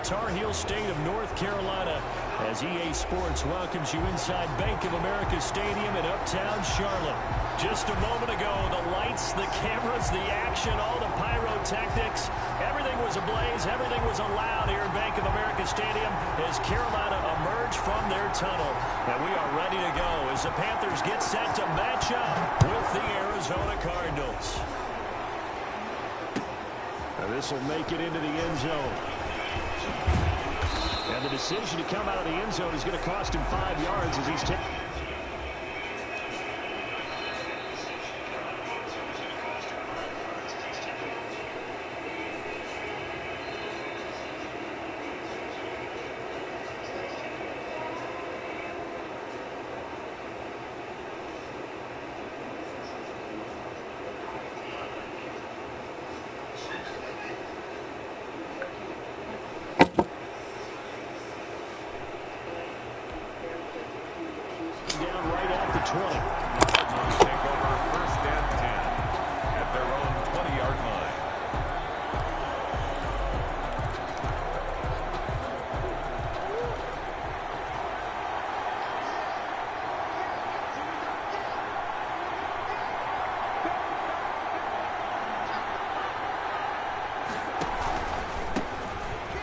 Tar Heel state of North Carolina, as EA Sports welcomes you inside Bank of America Stadium in uptown Charlotte. Just a moment ago, the lights, the cameras, the action, all the pyrotechnics, everything was ablaze, everything was allowed here at Bank of America Stadium as Carolina emerged from their tunnel. And we are ready to go as the Panthers get set to match up with the Arizona Cardinals. Now this will make it into the end zone. And the decision to come out of the end zone is going to cost him 5 yards as he's taken. Down right at the 20. Take over 1st and 10 at their own 20-yard line.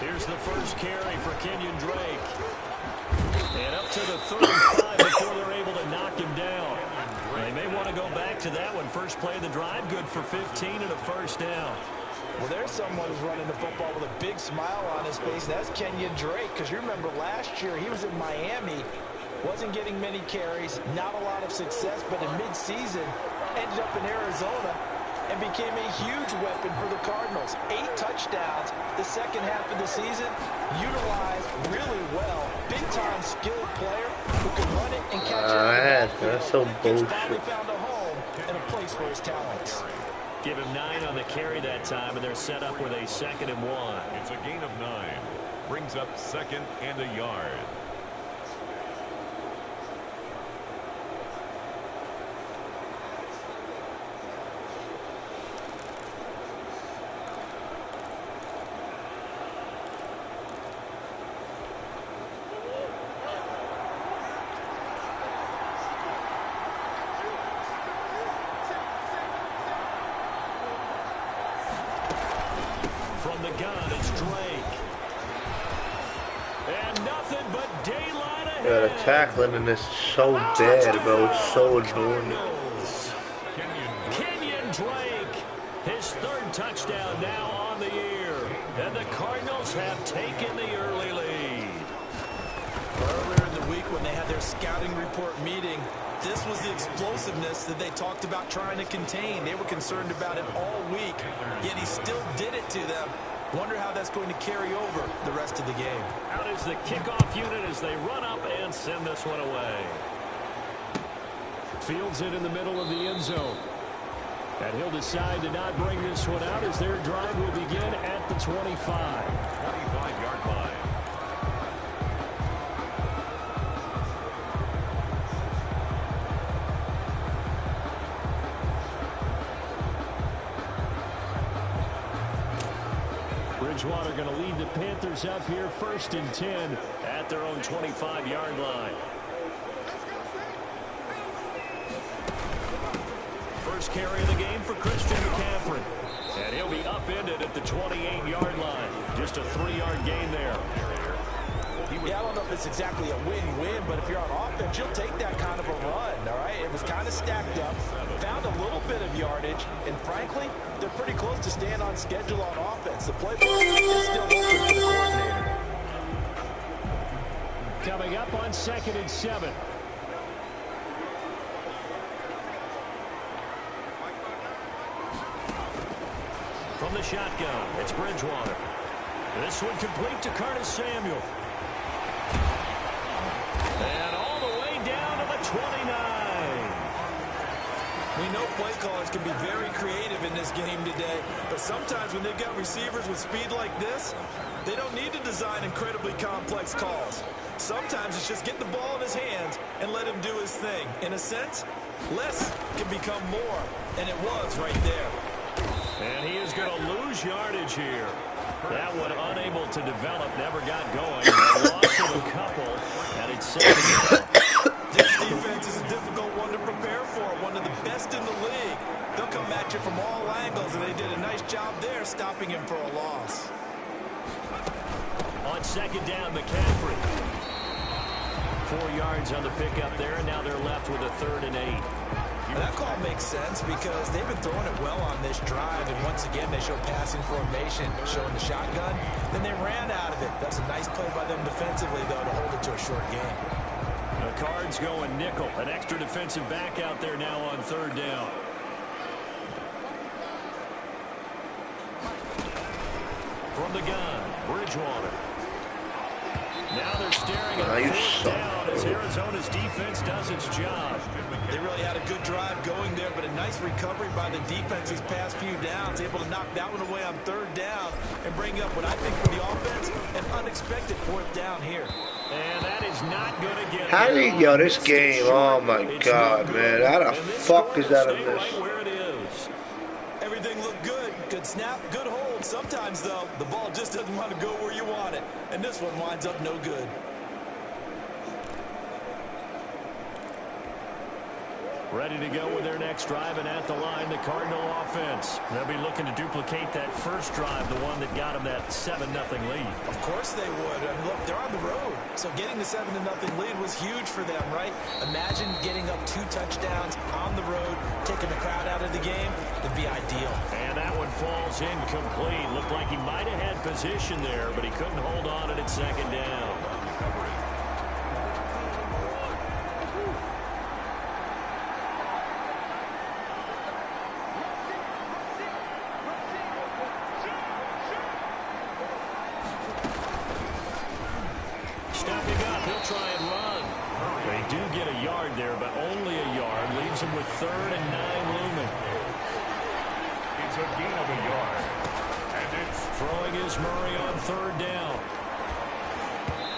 Here's the first carry for Kenyon Drake. And up to the 35 before they're able to knock him down. They may want to go back to that one. First play of the drive, good for 15 and a first down. Well, there's someone who's running the football with a big smile on his face. That's Kenyon Drake, because you remember last year he was in Miami, wasn't getting many carries, not a lot of success, but in midseason ended up in Arizona and became a huge weapon for the Cardinals. 8 touchdowns the second half of the season, utilized really well. Big-time skilled player who can run it and catch it. That's so bullshit. He's finally found a home and a place for his talents. Give him 9 on the carry that time, and they're set up with a 2nd and 1. It's a gain of 9. Brings up 2nd and a yard. From the gun, it's Drake. And nothing but daylight ahead. Yeah, the tackling in this is so bad, bro. It's so annoying. Kenyon Drake, his 3rd touchdown now on the year. And the Cardinals have taken the early lead. Earlier in the week when they had their scouting report meeting, this was the explosiveness that they talked about trying to contain. They were concerned about it all week, yet he still did it to them. Wonder how that's going to carry over the rest of the game. Out is the kickoff unit as they run up and send this one away. Fields it in the middle of the end zone. And he'll decide to not bring this one out as their drive will begin at the 25. 25-yard line. Bridgewater going to lead the Panthers up here 1st and 10 at their own 25-yard line. First carry of the game for Christian McCaffrey. And he'll be upended at the 28-yard line. Just a 3-yard gain there. Yeah, I don't know if it's exactly a win-win, but if you're on offense, you'll take that kind of a run, all right? It was kind of stacked up, found a little bit of yardage, and frankly, they're pretty close to staying on schedule on offense. The playbook is still open for the coordinator. Coming up on 2nd and 7. From the shotgun, it's Bridgewater. This one complete to Curtis Samuel. And all the way down to the 29. We know play callers can be very creative in this game today, but sometimes when they've got receivers with speed like this, they don't need to design incredibly complex calls. Sometimes it's just get the ball in his hands and let him do his thing. In a sense, less can become more, and it was right there. And he is going to lose yardage here. That one unable to develop, never got going. Loss of a couple, and it's second down. This defense is a difficult one to prepare for, one of the best in the league. They'll come at you from all angles, and they did a nice job there stopping him for a loss. On second down, McCaffrey. 4 yards on the pickup there, and now they're left with a 3rd and 8. That call makes sense because they've been throwing it well on this drive, and once again they show passing formation, showing the shotgun. Then they ran out of it. That's a nice play by them defensively, though, to hold it to a short game. The Cards going nickel. An extra defensive back out there now on 3rd down. From the gun, Bridgewater. Now they're staring at 4th down as Arizona's defense does its job. They really had a good drive going there, but a nice recovery by the defense these past few downs, able to knock that one away on 3rd down and bring up what I think for the offense, an unexpected 4th down here. And that is not going to get. How did he go this game? Oh my God, man! How the fuck is that a miss? Right where it is. Everything looked good. Good snap, good hold. Sometimes, though, the ball just doesn't want to go where you want it. And this one winds up no good. Ready to go with their next drive, and at the line, the Cardinal offense. They'll be looking to duplicate that first drive, the one that got them that 7-0 lead. Of course they would. I mean, look, they're on the road. So getting the 7-0 lead was huge for them, right? Imagine getting up 2 touchdowns on the road, taking the crowd out of the game. It'd be ideal. And that one falls incomplete. Looked like he might have had position there, but he couldn't hold on at its second down. Stepping up, he'll try and run. They do get a yard there, but only a yard. Leaves him with 3rd and 9 looming. It's a gain of a yard. And it's throwing is Murray on 3rd down.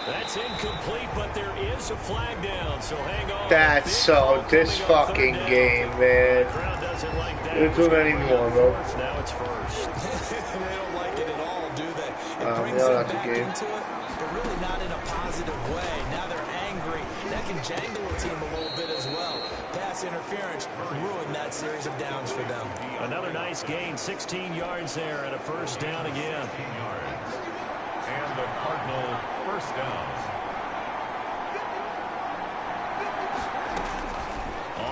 That's incomplete, but there is a flag down, so hang on. That's so this fucking game, man. The crowd doesn't like that. There's too many more, bro. Now it's 1st. They don't like it at all, do they? It brings no, them that's a back game. into it, but really not in a positive way. Now they're angry. That can jangle a team a little bit as well. Pass interference ruined that series of downs for them. Another nice gain, 16 yards there, and a 1st down again. 15 yards. And the Cardinal 1st down.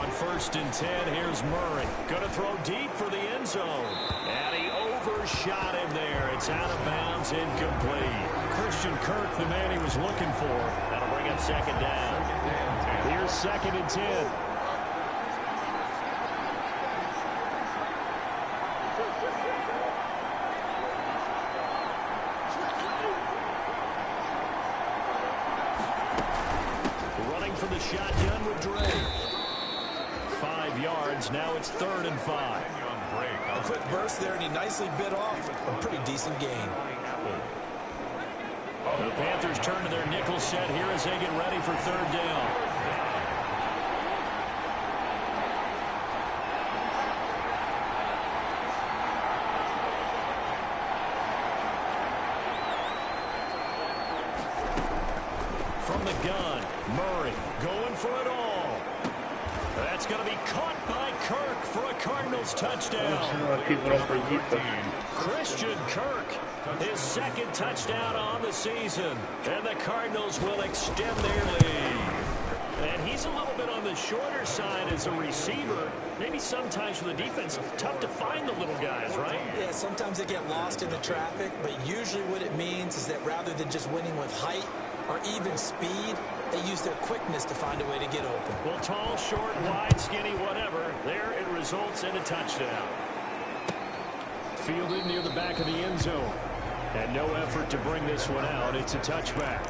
On 1st and 10, here's Murray. Going to throw deep for the end zone. And he overshot him there. It's out of bounds, incomplete. Christian Kirk, the man he was looking for. That'll bring up 2nd down. Here's 2nd and 10. Running for the shotgun with Drake. 5 yards. Now it's 3rd and 5. A quick burst there, and he nicely bit off a pretty decent gain. The Panthers turn to their nickel set here as they get ready for 3rd down. From the gun, Murray going for it all. That's going to be caught by Kirk for a Cardinals touchdown. People don't believe them. Christian Kirk, his 2nd touchdown on the season. And the Cardinals will extend their lead. And he's a little bit on the shorter side as a receiver. Maybe sometimes for the defense, tough to find the little guys, right? Yeah, sometimes they get lost in the traffic, but usually what it means is that rather than just winning with height or even speed, they use their quickness to find a way to get open. Well, tall, short, wide, skinny, whatever, there it results in a touchdown. Fielded near the back of the end zone. And no effort to bring this one out. It's a touchback.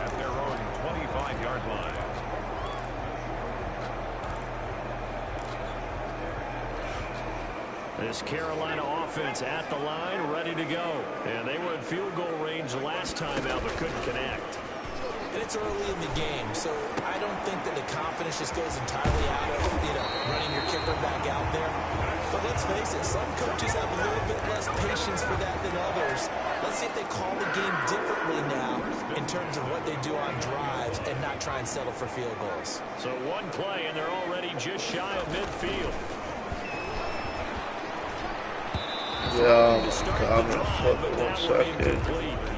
At their own 25-yard line. This Carolina offense at the line, ready to go. And they were in field goal range last time out, but couldn't connect. And it's early in the game, so I don't think that the confidence just goes entirely out of, running your kicker back out there. But let's face it, some coaches have a little bit less patience for that than others. Let's see if they call the game differently now in terms of what they do on drives and not try and settle for field goals. So one play, and they're already just shy of midfield. Yeah, I'm gonna flip it 1 second.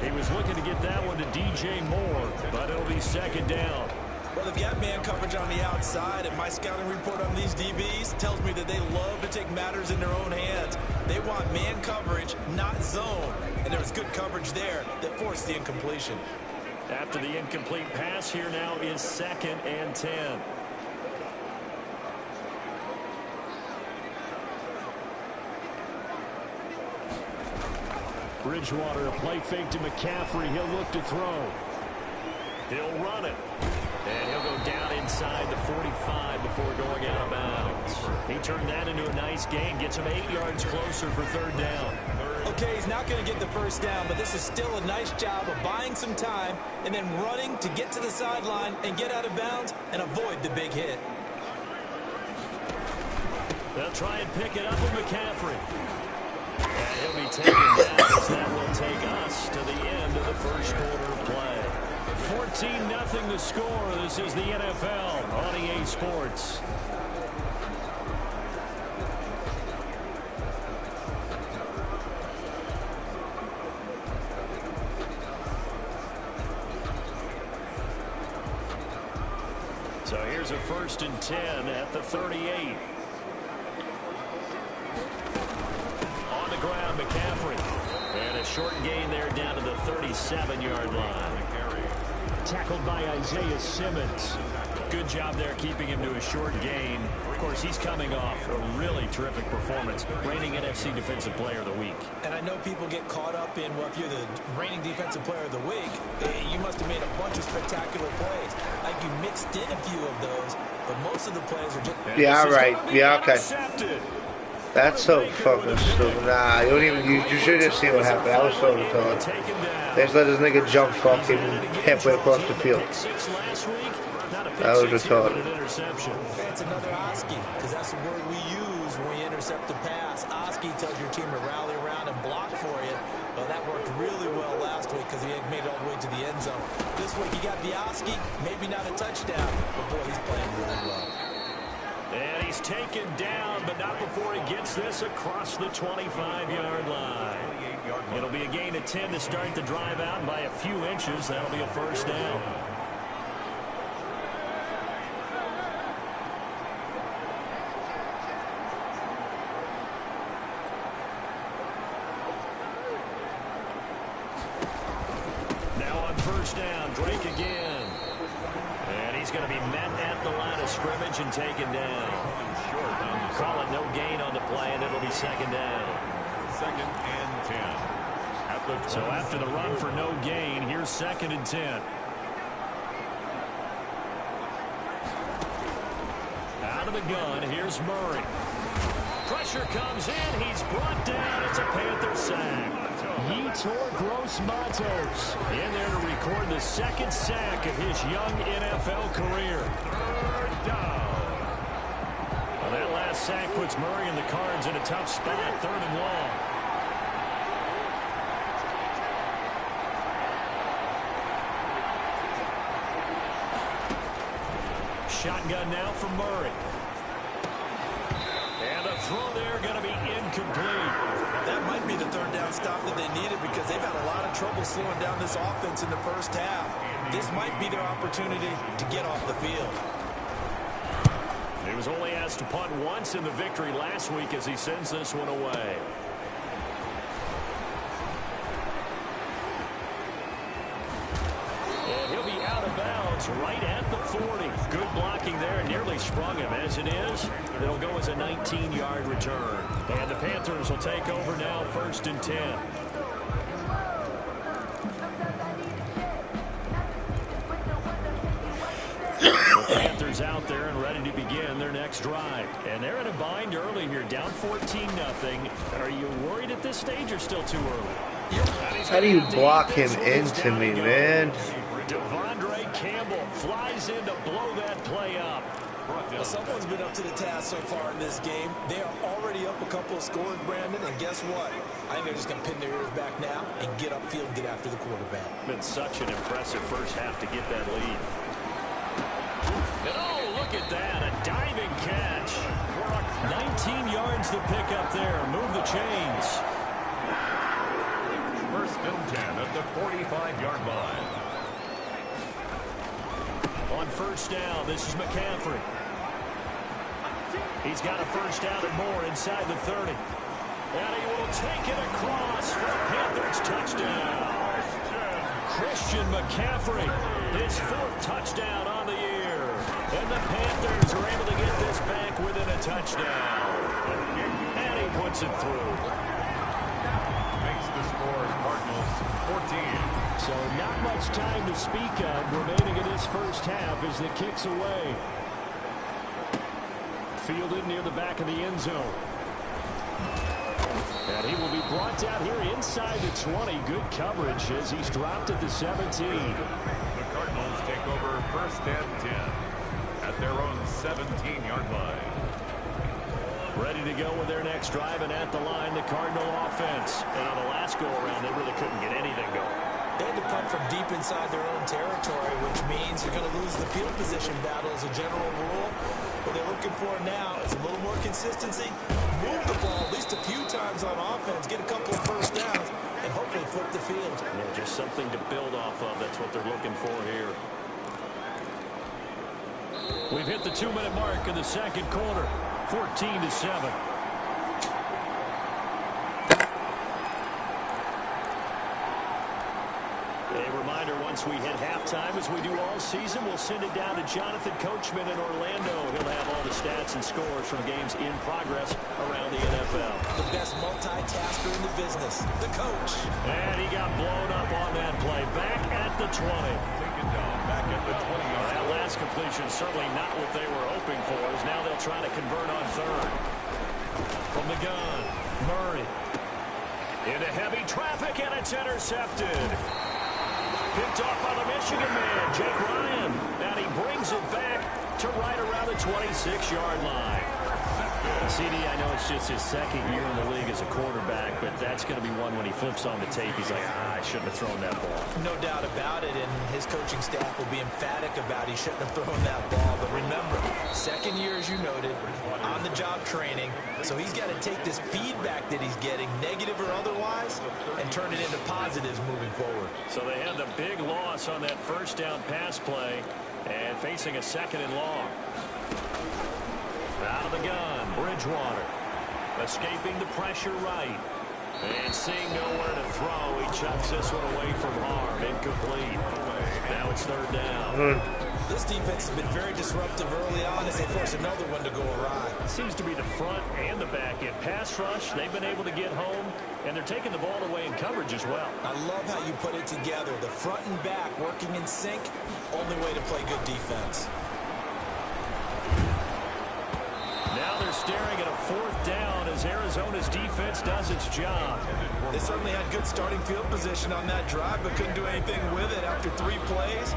He was looking to get that one to DJ Moore, but it'll be second down. Well, they've got man coverage on the outside, and my scouting report on these DBs tells me that they love to take matters in their own hands. They want man coverage, not zone. And there was good coverage there that forced the incompletion. After the incomplete pass, here now is 2nd and 10. Bridgewater, a play fake to McCaffrey. He'll look to throw. He'll run it. And he'll go down inside the 45 before going out of bounds. He turned that into a nice gain. Gets him 8 yards closer for 3rd down. Okay, he's not going to get the first down, but this is still a nice job of buying some time and then running to get to the sideline and get out of bounds and avoid the big hit. They'll try and pick it up with McCaffrey. And he'll be taken down as that will take us to the end of the first quarter of play. 14-0 the score. This is the NFL on EA Sports. So here's a 1st and 10 at the 38. On the ground, McCaffrey. And a short gain there down to the 37-yard line. Tackled by Isaiah Simmons. Good job there keeping him to a short gain. Of course, he's coming off a really terrific performance. Reigning NFC Defensive Player of the Week. And I know people get caught up in, well, if you're the reigning Defensive Player of the Week, you must have made a bunch of spectacular plays. Like you mixed in a few of those, but most of the plays are just... Yeah, right. Yeah, okay. That's so fucking stupid. Nah, you don't even. You should have seen what happened. I was so retarded. They just let this nigga jump fucking halfway across the field. That was retarded. It's another Oski, because that's the word we use when we intercept the pass. Oski tells your team to rally around and block for you. Well, that worked really well last week because he had made it all the way to the end zone. This week he got the Oski, maybe not a touchdown, but boy, he's playing really well. And he's taken down, but not before he gets this across the 25-yard line. It'll be a gain of 10 to start the drive out, and by a few inches, that'll be a 1st down. Now on 1st down, Drake again. And he's going to be met at the line of scrimmage and taken down. Call it no gain on the play, and it'll be 2nd down. 2nd and 10. So after the run for no gain, here's 2nd and 10. Out of the gun, here's Murray. Pressure comes in. He's brought down. It's a Panther sack. Yetur Gross-Matos in there to record the 2nd sack of his young NFL career. 3rd down. Well, that last sack puts Murray and the Cards in a tough spot. 3rd and long. Shotgun now for Murray. And the throw there going to be incomplete. That might be the 3rd down stop that they needed because they've had a lot of trouble slowing down this offense in the first half. This might be their opportunity to get off the field. He was only asked to punt once in the victory last week as he sends this one away. And he'll be out of bounds right at the 40. Good blocking there, nearly sprung him. As it is, it'll go as a 19-yard return. And the Panthers will take over now, 1st and 10. The Panthers out there and ready to begin their next drive. And they're in a bind early here, down 14-0. Are you worried at this stage or still too early? How do you block him into me, man? Devondre Campbell flies in to blow that play up. brought down. Well, someone's been up to the task so far in this game. They are already up a couple of scores, Brandon, and guess what? I think they're just going to pin their ears back now and get upfield and get after the quarterback. Been such an impressive first half to get that lead. And oh, look at that, a diving catch. 19 yards to pick up there. Move the chains. First and 10 at the 45-yard line. On first down, this is McCaffrey. He's got a first down and more inside the 30. And he will take it across for a Panthers touchdown. Christian McCaffrey, his 4th touchdown on the year. And the Panthers are able to get this back within a touchdown. And he puts it through. Makes the score Cardinals 14. So not much time to speak of remaining in this first half as the kick's away. Fielded near the back of the end zone. And he will be brought down here inside the 20. Good coverage as he's dropped at the 17. The Cardinals take over first and 10 at their own 17-yard line. Ready to go with their next drive, and at the line, the Cardinal offense. And on the last go-around, they really couldn't get anything going. They had to punt from deep inside their own territory, which means you're going to lose the field position battle as a general rule. What they're looking for now is a little more consistency. Move the ball at least a few times on offense, get a couple of first downs, and hopefully flip the field. Yeah, just something to build off of. That's what they're looking for here. We've hit the 2-minute mark in the second quarter. 14-7. A reminder, once we hit halftime, as we do all season, we'll send it down to Jonathan Coachman in Orlando. He'll have all the stats and scores from games in progress around the NFL. The best multitasker in the business, the coach. And he got blown up on that play. Back at the 20. Taken down back at the 20-yard That last completion certainly not what they were hoping for, as now they'll try to convert on third. From the gun, Murray. Into heavy traffic, and it's intercepted. Picked off by the Michigan man, Jake Ryan. And he brings it back to right around the 26-yard line. CD, I know it's just his second year in the league as a quarterback, but that's going to be one when he flips on the tape. He's like, I shouldn't have thrown that ball. No doubt about it, and his coaching staff will be emphatic about he shouldn't have thrown that ball. But remember, second year, as you noted, on-the-job training, so he's got to take this feedback that he's getting, negative or otherwise, and turn it into positives moving forward. So they had the big loss on that first down pass play and facing a second and long. Out of the gun, Bridgewater. Escaping the pressure right. And seeing nowhere to throw, he chucks this one away from harm. Incomplete. Now it's third down. This defense has been very disruptive early on as they force another one to go awry. It seems to be the front and the back end. Pass rush, they've been able to get home, and they're taking the ball away in coverage as well. I love how you put it together. The front and back working in sync, only way to play good defense. Now they're staring at a fourth down as Arizona's defense does its job. They certainly had good starting field position on that drive, but couldn't do anything with it after 3 plays.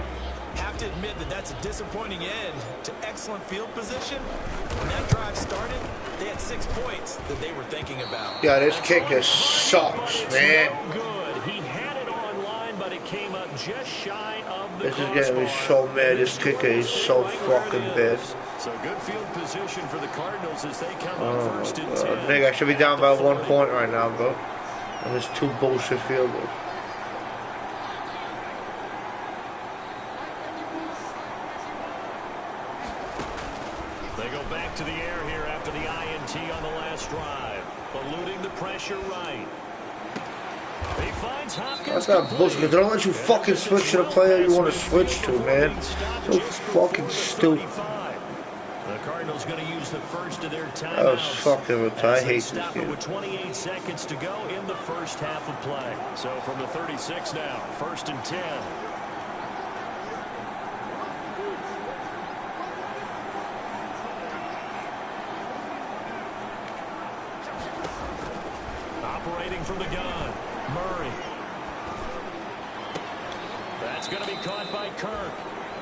Have to admit that that's a disappointing end to excellent field position. When that drive started, they had 6 points that they were thinking about. Yeah, this kicker sucks, man. Good. He had it online, but it came up just shy of the This is getting me so mad. This kicker is so fucking bad. So good field position for the Cardinals as they come up first and 10. Nigga, I should be down by 1 point right now, bro. And there's 2 bullshit field goals. They go back to the air here after the INT on the last drive. Eluding the pressure right. He finds Hopkins. That's not bullshit. They don't let you fucking switch to the player you want to switch to, man. So fucking stupid. The Cardinals going to use the first of their timeouts. That was fucking retarded. I hate this game. With 28 seconds to go in the first half of play. So from the 36 now, first and 10. Operating from the gun, Murray. That's going to be caught by Kirk.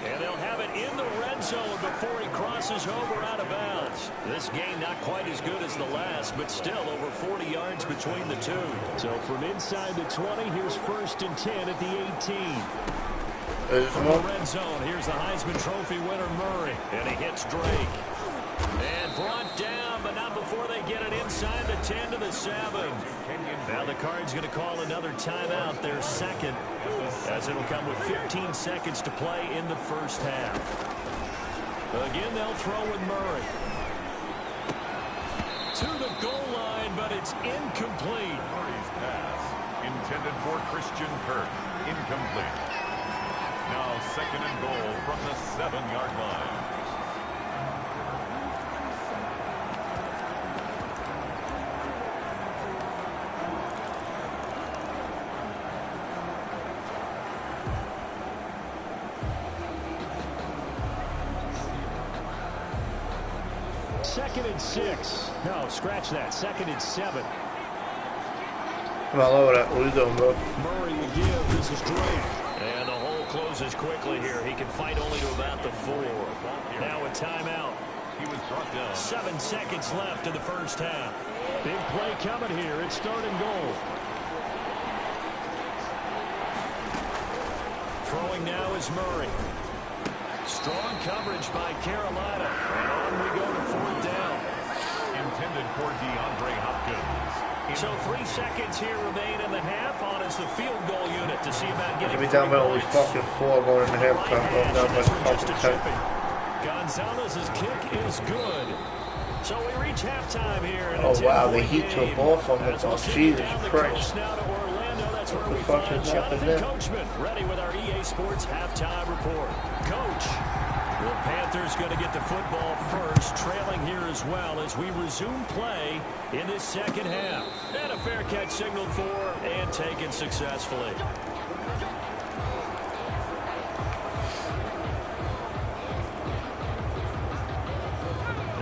And they'll have it in the red zone before he crosses over out of bounds. This game not quite as good as the last, but still over 40 yards between the two. So from inside the 20, here's 1st and 10 at the 18. From the red zone, here's the Heisman Trophy winner Murray. And he hits Drake. And brought down, but not before they get it inside the 10 to the 7. Now the Cards going to call another timeout, their second, as it'll come with 15 seconds to play in the first half. Again, they'll throw with Murray. To the goal line, but it's incomplete. Murray's pass intended for Christian Kirk. Incomplete. Now 2nd and goal from the 7-yard line. Second and 6. No, scratch that. 2nd and 7. Come on, over that. What are you doing, bro? Murray will give. This is Drake. And the hole closes quickly here. He can fight only to about the 4. Now a timeout. He was brought down. 7 seconds left in the first half. Big play coming here. It's 3rd and goal. Throwing now is Murray. Strong coverage by Carolina. And on we go to 4th down. Intended for DeAndre Hopkins. So 3 seconds here remain in the half. On is the field goal unit to see about getting. Give me down by only fucking 4 going in the halftime. Going down by fucking 10. Gonzalez's kick is good. So we reach halftime here. Oh wow, the Heat took off on the Jesus Christ. What the fuck is happening? Coachman ready with our EA Sports halftime report. Coach, the Panthers going to get the football first, trailing here as well as we resume play in this second half. And a fair catch signaled for and taken successfully.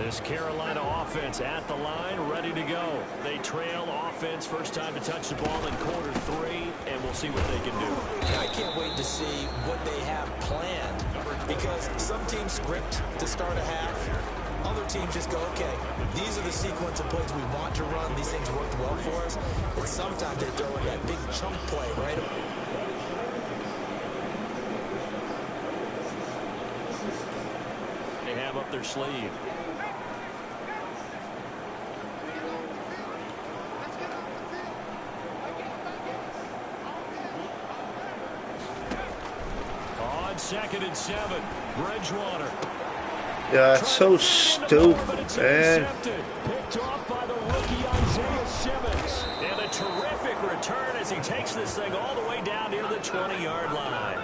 This Carolina offense at the line, ready to go. They trail offense, first time to touch the ball in quarter 3, and we'll see what they can do. I can't wait to see what they have planned, because some teams script to start a half. Other teams just go, okay, these are the sequence of plays we want to run. These things worked well for us. And sometimes they throw in that big chunk play, right? They have up their sleeve. On 2nd and 7, Bridgewater. Yeah, it's so stupid, man. Picked off by the rookie Isaiah Simmons. And a terrific return as he takes this thing all the way down near the 20-yard line.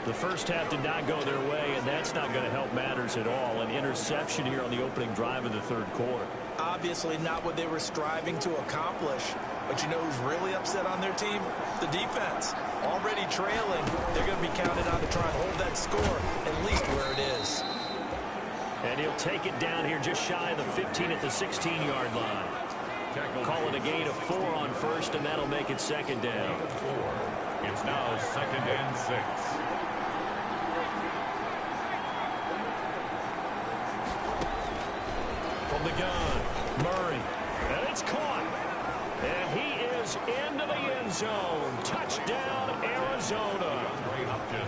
The first half did not go their way, and that's not going to help matters at all. An interception here on the opening drive of the 3rd quarter. Obviously not what they were striving to accomplish. But you know who's really upset on their team? The defense. Already trailing, they're going to be counted on to try and hold that score at least where it is. And he'll take it down here just shy of the 15 at the 16-yard line. Call it a gain of 4 on first, and that'll make it 2nd down. It's now 2nd and 6. From the gun, Murray. And it's caught. And he is into the end zone. Touchdown, Arizona.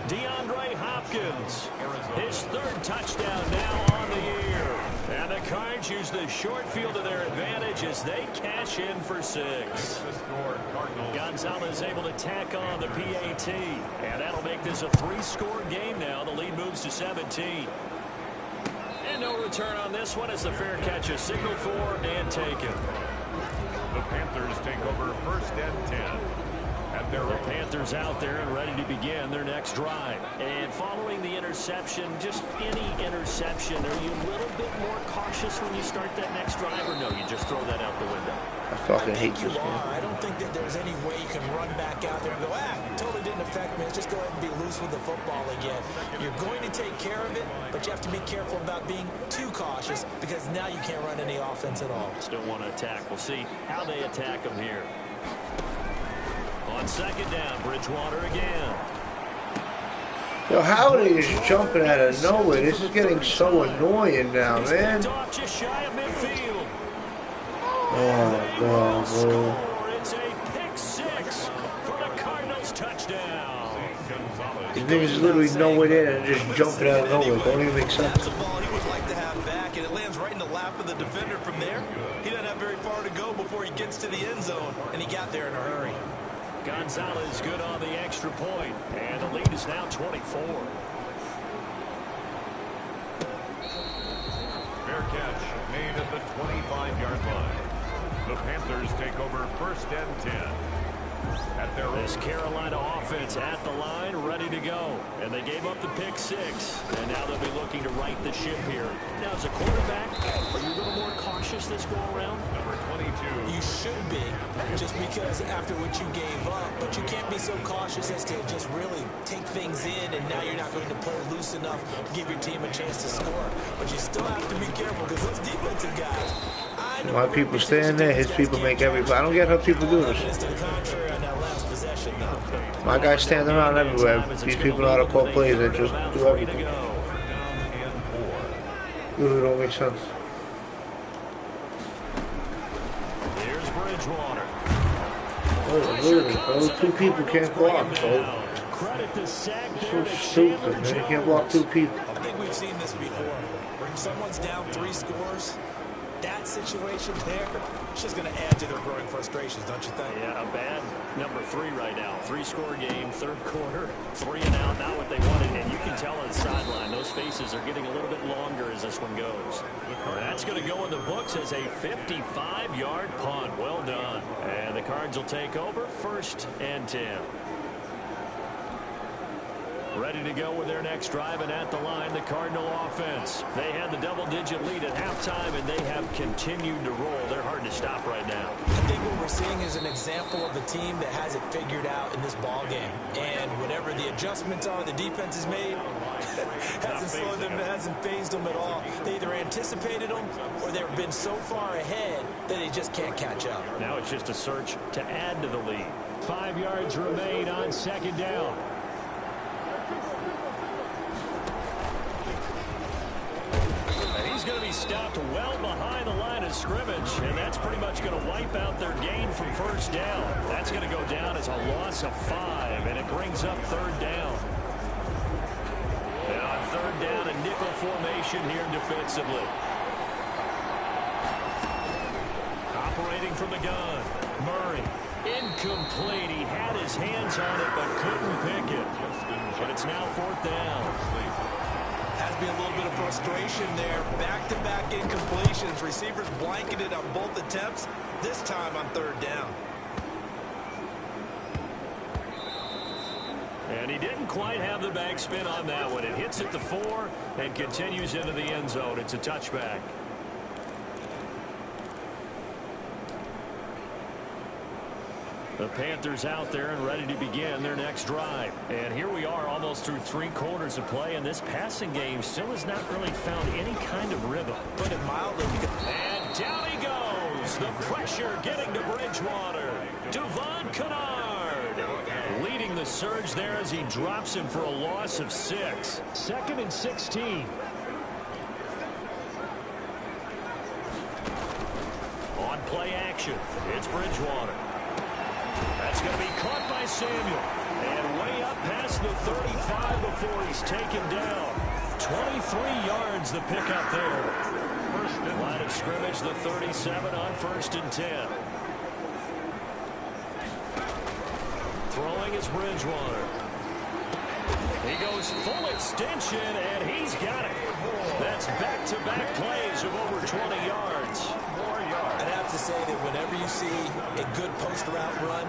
DeAndre Hopkins. His 3rd touchdown now on the year. And the Cards use the short field to their advantage as they cash in for 6. Gonzalez able to tack on the PAT. And that'll make this a 3-score game now. The lead moves to 17. And no return on this one as the fair catch is signaled for and taken. The Panthers take over 1st and 10. The Panthers out there and ready to begin their next drive. And following the interception, just any interception, are you a little bit more cautious when you start that next drive, or no, you just throw that out the window? I fucking hate this game. I don't think that there's any way you can run back out there and go, totally didn't affect me. Let's just go ahead and be loose with the football again. You're going to take care of it, but you have to be careful about being too cautious because now you can't run any offense at all. Still want to attack. We'll see how they attack them here. On 2nd down, Bridgewater again. Yo, how are they just jumping out of nowhere? This is getting so annoying now, man. Oh, God, bro. It's a pick six for the Cardinals touchdown. These niggas literally nowhere there and just jumping out of nowhere. Don't even make sense. That's a ball he would like to have back, and it lands right in the lap of the defender from there. He doesn't have very far to go before he gets to the end zone, and he got there in a hurry. Gonzalez good on the extra point, and the lead is now 24. Fair catch made at the 25-yard line. The Panthers take over 1st and 10. At their This Carolina offense at the line, ready to go. And they gave up the pick six. And now they'll be looking to right the ship here. Now, as a quarterback, are you a little more cautious this go-around? number 22. You should be, just because after what you gave up, but you can't be so cautious as to just really take things in, and now you're not going to play loose enough to give your team a chance to score. But you still have to be careful because those defensive guys, Why people stand there? His people make everybody. I don't get how people do this. My guys stand around everywhere. These people know how to call plays and just do everything. Really don't make sense. Here's Bridgewater. Oh, really? Those two people can't block, so. Credit the sack So there to stupid, man. You can't block two people. I think we've seen this before. When someone's down 3 scores, that situation there, it's just going to add to their growing frustrations, don't you think? Yeah, a bad number 3 right now. 3-score game, third quarter, 3 and out, not what they wanted. And you can tell on the sideline, those faces are getting a little bit longer as this one goes. That's going to go in the books as a 55-yard punt. Well done. And the Cards will take over 1st and 10. Ready to go with their next drive, and at the line, the Cardinal offense. They had the double-digit lead at halftime, and they have continued to roll. They're hard to stop right now. I think what we're seeing is an example of a team that has it figured out in this ball game. And whatever the adjustments are the defense has made, hasn't slowed them, hasn't phased them at all. They either anticipated them or they've been so far ahead that they just can't catch up. Now it's just a search to add to the lead. 5 yards remain on 2nd down. He's going to be stopped well behind the line of scrimmage, and that's pretty much going to wipe out their gain from 1st down. That's going to go down as a loss of 5, and it brings up 3rd down. And on 3rd down, a nickel formation here defensively. Operating from the gun, Murray. Incomplete. He had his hands on it, but couldn't pick it. But it's now 4th down. Has been a little bit of frustration there. Back-to-back incompletions. Receivers blanketed on both attempts, this time on 3rd down. And he didn't quite have the backspin on that one. It hits at the 4 and continues into the end zone. It's a touchback. The Panthers out there and ready to begin their next drive. And here we are almost through 3 quarters of play, and this passing game still has not really found any kind of rhythm. Put it mildly. And down he goes. The pressure getting to Bridgewater. Devon Kennard leading the surge there as he drops him for a loss of 6. 2nd and 16. On play action, it's Bridgewater. That's going to be caught by Samuel. And way up past the 35 before he's taken down. 23 yards the pickup there. Line of scrimmage, the 37 on 1st and 10. Throwing is Bridgewater. He goes full extension, and he's got it. That's back-to-back plays of over 20 yards. I'd have to say that whenever you see a good post route run,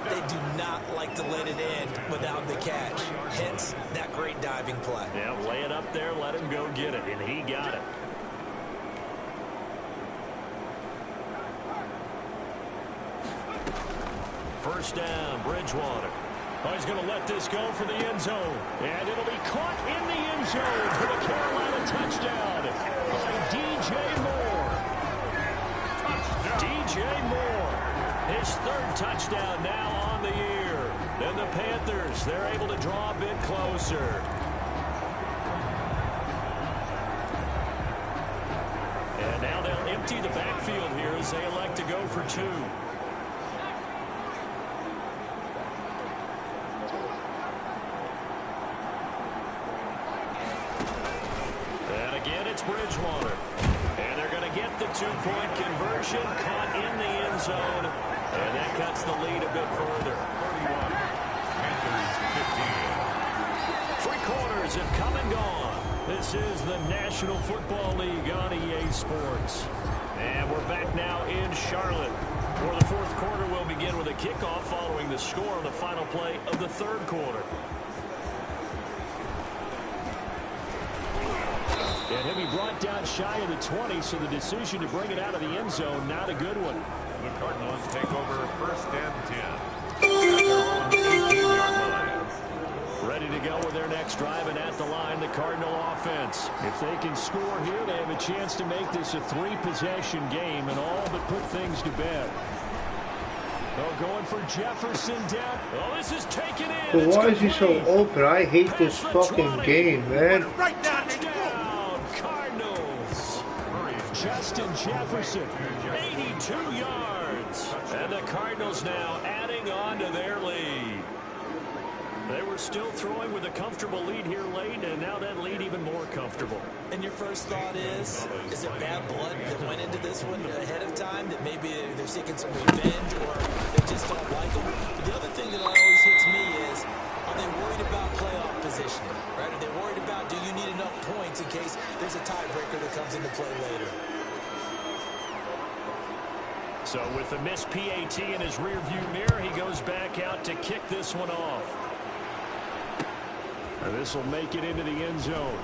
they do not like to let it end without the catch. Hence, that great diving play. Yeah, lay it up there, let him go get it, and he got it. First down, Bridgewater. Oh, he's going to let this go for the end zone. And it'll be caught in the end zone for the Carolina touchdown by DJ Moore. DJ Moore, his 3rd touchdown now on the year. And the Panthers, they're able to draw a bit closer. And now they'll empty the backfield here as they elect to go for 2. And again, it's Bridgewater. And they're going to get the 2-point conversion, caught in the end zone. And that cuts the lead a bit further. 31. Panthers 15. 3 quarters have come and gone. This is the National Football League on EA Sports. And we're back now in Charlotte, where the 4th quarter will begin with a kickoff following the score on the final play of the 3rd quarter. And he'll be brought down shy of the 20, so the decision to bring it out of the end zone, not a good one. The Cardinals take over 1st and 10. At their own 18-yard line. Ready to go with their next drive, and at the line, the Cardinal offense. If they can score here, they have a chance to make this a 3-possession game and all but put things to bed. Oh, going for Jefferson down. Oh, this is taken in. But why is he so open? I hate this fucking game, man. Touchdown, Cardinals. Justin Jefferson, 82 yards. And the Cardinals now adding on to their lead. They were still throwing with a comfortable lead here late, and now that lead even more comfortable. And your first thought is it bad blood that went into this one ahead of time, that maybe they're seeking some revenge or they just don't like them? But the other thing that always hits me is, are they worried about playoff positioning? Right? Are they worried about, do you need enough points in case there's a tiebreaker that comes into play later? So with the missed PAT in his rearview mirror, he goes back out to kick this one off. And this will make it into the end zone.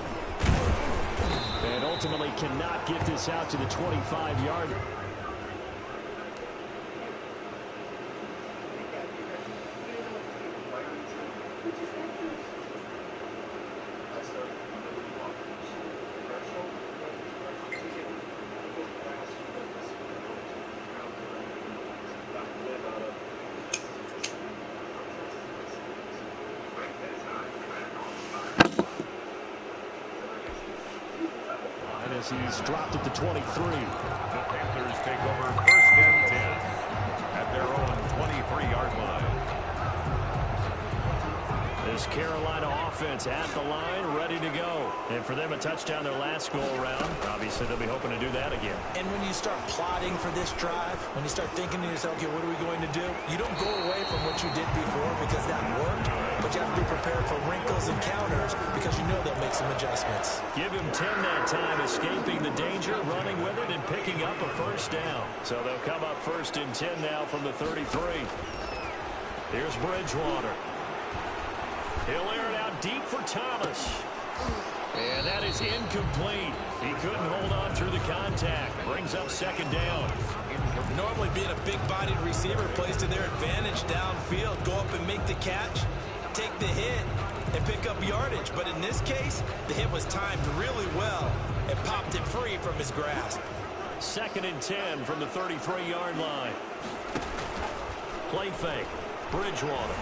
And ultimately cannot get this out to the 25-yard. He's dropped it to 23. The Panthers take over 1st and 10 at their own 23-yard line. This Carolina offense at the line, ready to go. And for them, a touchdown their last go-around. Obviously, they'll be hoping to do that again. And when you start plotting for this drive, when you start thinking to yourself, okay, what are we going to do? You don't go away from what you did before because that worked. But you have to be prepared for wrinkles and counters because you know they'll make some adjustments. Give him 10 that time, escaping the danger, running with it, and picking up a 1st down. So they'll come up 1st and 10 now from the 33. Here's Bridgewater. He'll air it out deep for Thomas. And that is incomplete. He couldn't hold on through the contact. Brings up 2nd down. Normally being a big-bodied receiver plays to their advantage downfield. Go up and make the catch, take the hit, and pick up yardage. But in this case, the hit was timed really well and popped it free from his grasp. 2nd and 10 from the 33-yard line. Play fake. Bridgewater.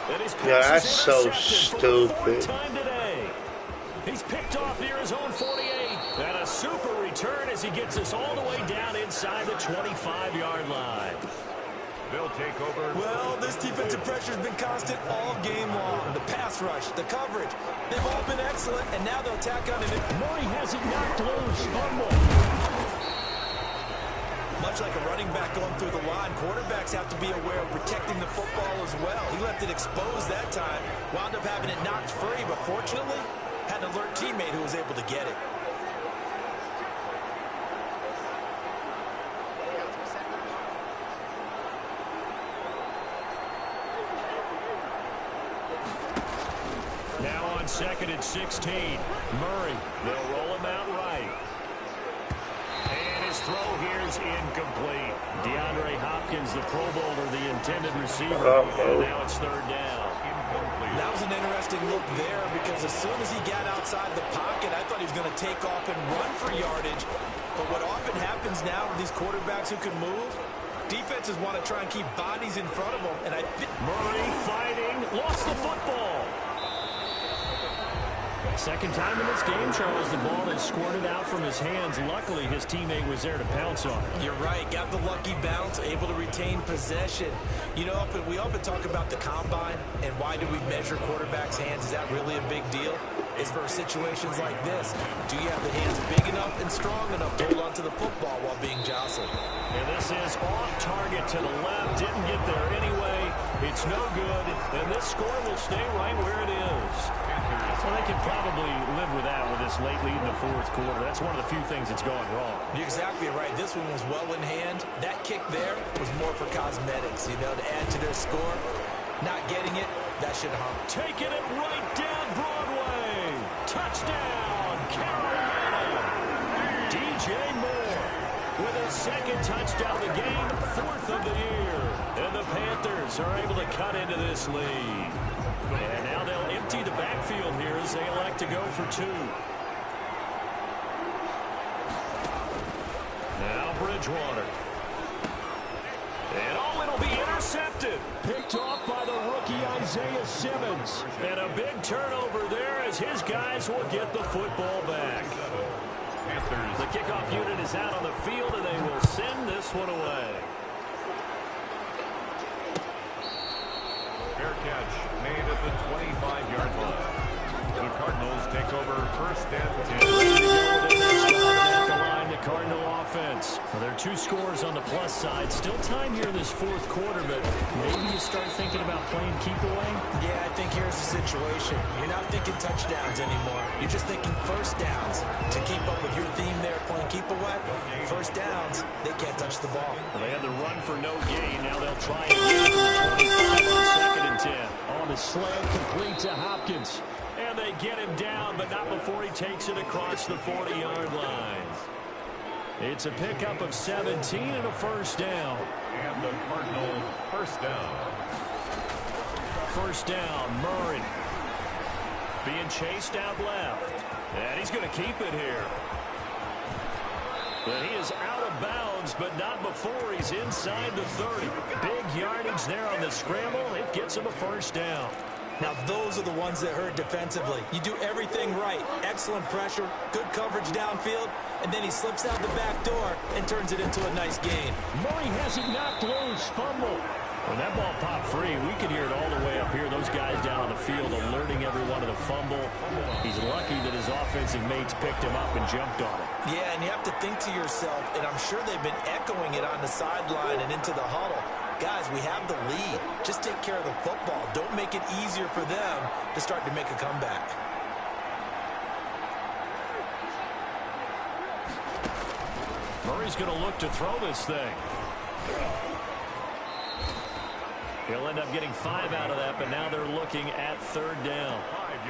Yeah, that's so stupid. Time today. He's picked off near his own 48. And a super return as he gets us all the way down inside the 25-yard line. They'll take over. Well, this defensive pressure has been constant all game long. The pass rush, the coverage, they've all been excellent, and now they'll tack on it. Murray has it knocked loose. Fumble. Much like a running back going through the line, quarterbacks have to be aware of protecting the football as well. He left it exposed that time, wound up having it knocked free, but fortunately, had an alert teammate who was able to get it. Now on 2nd and 16. Murray, they'll roll him out right. And his throw here is incomplete. DeAndre Hopkins, the Pro Bowler, the intended receiver. And now it's 3rd down. That was an interesting look there because as soon as he got outside the pocket, I thought he was going to take off and run for yardage. But what often happens now with these quarterbacks who can move, defenses want to try and keep bodies in front of them. And Murray fighting, lost the football. Second time in this game, Charles, the ball has squirted out from his hands. Luckily, his teammate was there to pounce on it. You're right. Got the lucky bounce, able to retain possession. You know, we often talk about the combine and why do we measure quarterbacks' hands. Is that really a big deal? It's for situations like this. Do you have the hands big enough and strong enough to hold on to the football while being jostled? And this is off target to the left. Didn't get there anyway. It's no good. And this score will stay right where it is. So they can probably live with that with this late lead in the fourth quarter. That's one of the few things that's gone wrong. You're exactly right. This one was well in hand. That kick there was more for cosmetics, you know, to add to their score. Not getting it, that should hump. Taking it right down Broadway. Touchdown, Carolina. DJ Moore with his second touchdown of the game, fourth of the year. And the Panthers are able to cut into this lead. And now they'll empty the backfield here as they elect to go for two. Now Bridgewater. And oh, it'll be intercepted. Picked off by the rookie Isaiah Simmons. And a big turnover there as his guys will get the football back. The kickoff unit is out on the field, and they will send this one away. Fair catch made at the 25-yard line. The Cardinals take over first and 10. At the line, the Cardinal offense. Well, there are two scores on the plus side. Still time here in this fourth quarter, but maybe you start thinking about playing keep away? Yeah, I think here's the situation. You're not thinking touchdowns anymore. You're just thinking first downs. To keep up with your theme there, playing keep away, first downs, they can't touch the ball. Well, they had the run for no gain. Now they'll try again from the 25 on second and 10. On the slant, complete to Hopkins. And they get him down, but not before he takes it across the 40-yard line. It's a pickup of 17 and a first down. And the Cardinal first down. First down, Murray. Being chased out left. And he's going to keep it here. But he is out of bounds, but not before he's inside the 30. Big yardage there on the scramble. It gets him a first down. Now, those are the ones that hurt defensively. You do everything right. Excellent pressure, good coverage downfield, and then he slips out the back door and turns it into a nice gain. Murray has it knocked loose. Fumble. When that ball popped free, we could hear it all the way up here. Those guys down on the field alerting everyone of the fumble. He's lucky that his offensive mates picked him up and jumped on it. Yeah, and you have to think to yourself, and I'm sure they've been echoing it on the sideline and into the huddle. Guys, we have the lead. Just take care of the football. Don't make it easier for them to start to make a comeback. Murray's going to look to throw this thing. He'll end up getting 5 out of that, but now they're looking at third down.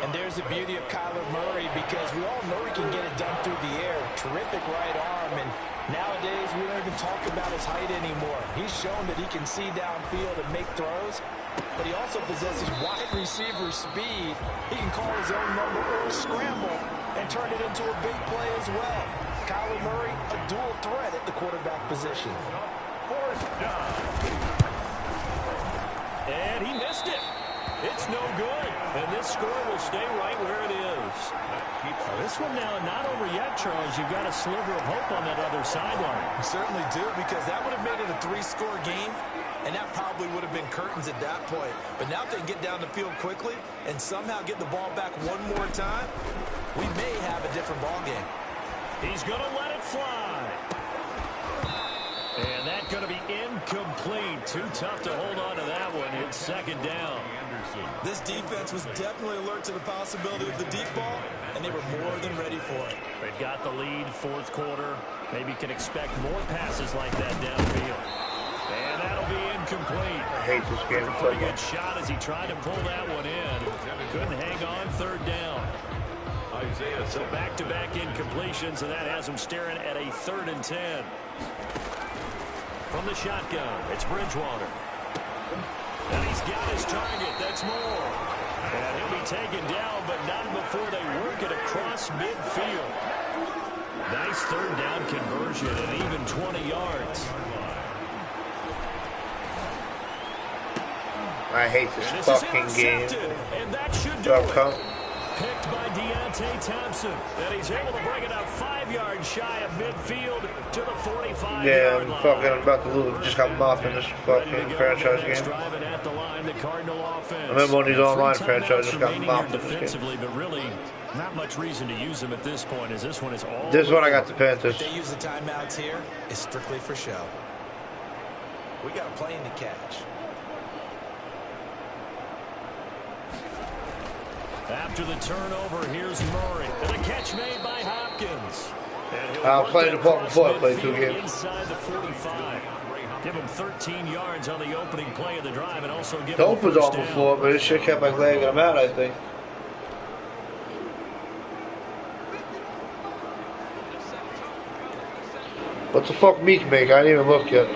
And there's the beauty of Kyler Murray, because we all know he can get it done through the air. Terrific right arm, and nowadays we don't even talk about his height anymore. He's shown that he can see downfield and make throws, but he also possesses wide receiver speed. He can call his own number or scramble and turn it into a big play as well. Kyler Murray, a dual threat at the quarterback position. Fourth down. And he missed it. It's no good. And this score will stay right where it is. This one now not over yet, Charles. You've got a sliver of hope on that other sideline. You certainly do, because that would have made it a 3-score game, and that probably would have been curtains at that point. But now if they get down the field quickly and somehow get the ball back one more time, we may have a different ball game. He's going to let it fly. And that's going to be incomplete. Too tough to hold on to that one. It's second down. This defense was definitely alert to the possibility of the deep ball, and they were more than ready for it. They've got the lead, fourth quarter. Maybe can expect more passes like that downfield. And that'll be incomplete. I hate this game. Pretty good shot as he tried to pull that one in. Couldn't hang on, third down. So back-to-back incompletions, and that has him staring at a 3rd and 10. From the shotgun, it's Bridgewater. And he's got his target. That's Moore. And he'll be taken down, but not before they work it across midfield. Nice third down conversion and even 20 yards. I hate this fucking game. And that should do Drop it. count. Picked by Deontay Thompson. And he's able to bring it up 5 yards shy of midfield to the 45-yard Yeah, line. I'm fucking about to lose. Just got mopped in this fucking franchise game. Driving at the line, the Cardinal offense. I remember when these online 3 franchises timeouts got remaining mopped here in this game. defensively, but really not much reason to use them at this point, as this one is all. This is when I got the Panthers. If they use the timeouts here, it's strictly for show. We got a plane to catch. After the turnover, here's Murray. And a catch made by Hopkins. I'll play the ball before I play 2 games. Inside the 45. Give him 13 yards on the opening play of the drive, and also give The him hope was off before, but this shit kept like lagging them out, I think. What the fuck Meek make? I didn't even look yet.